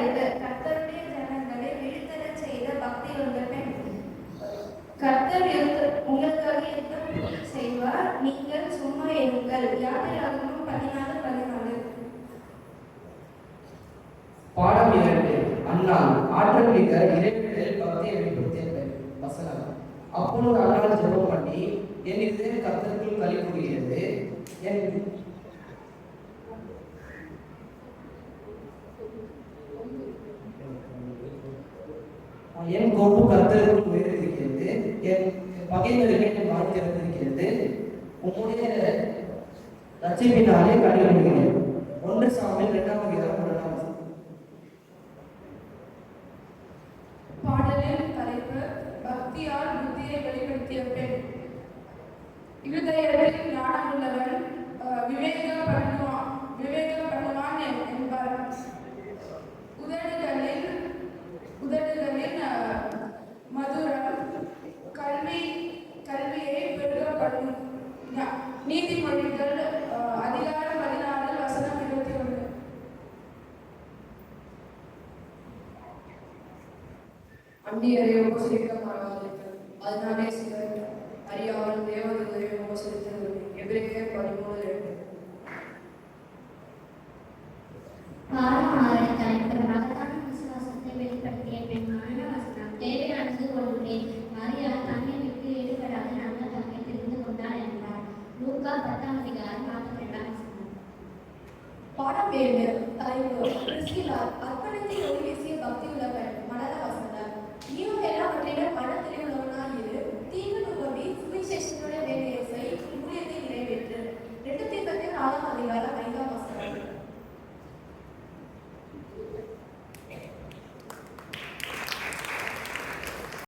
படைத்த கர்த்தருடைய ஜனங்களை விழித்தரச் செய்த பக்தியுள்ள பெண். கர்த்தர் உங்களுக்காக யுத்தம் செய்வார், நீங்கள் சும்மா இருங்கள். யாத்திராகமம் 14:14. பாடம் 2. அன்னாள் ஆற்றல் மிக்க இறைவனில் பக்தியை வெளிப்படுத்திய பெண். வசனம். அப்பொழுது அன்னாள் ஜெபம் பண்ணி, என் இதயம் கர்த்தருக்குள் களி கூறுகிறது, என் கொம்பு கர்த்தருக்குள் உயர்ந்திருக்கிறது, என் பகைவருக்கு என் வாய் திறந்திருக்கிறது, உம்முடைய ரட்சிப்பினாலே களி கூறுகிறேன். 1 சாமுவேல் 2:1. பாடலின் தலைப்பு பக்தியால் புத்தியை வெளிப்படுத்திய பெண். இருதயத்தில் ஞானமுள்ளவன் விவேகம் பண்ணுவான் என்பார். உதடுகளின் மதுரம் கல்வியை பெருக பண்ணும். நீதிமொழிகள் அதிகாரம் 14 வசனம் 21. அந்நியரை உபசரிக்க மாட்டார்கள், அதனாலே சிலர் அறியாமல் தேவதூதரை உபசரித்தது. எபிரேயர் 13:2. விசுவாசத்தை வெளிப்படுத்திய பெண்மான வசனம். தேவையானது ஒன்றே, மரியாள் தன்னை விட்டு ஈடுபடாத நல்ல தன்மை தெரிந்து கொண்டார் என்றார். லூக்கா 10:42. பாடம் 7. தலைப்பு பிரிஸ்கில்லா அர்ப்பணித்து ஒளி வீசிய பக்தி உள்ள பெண். மனத வசனம். நீயும் எல்லாவற்றிலும் மனத்தில்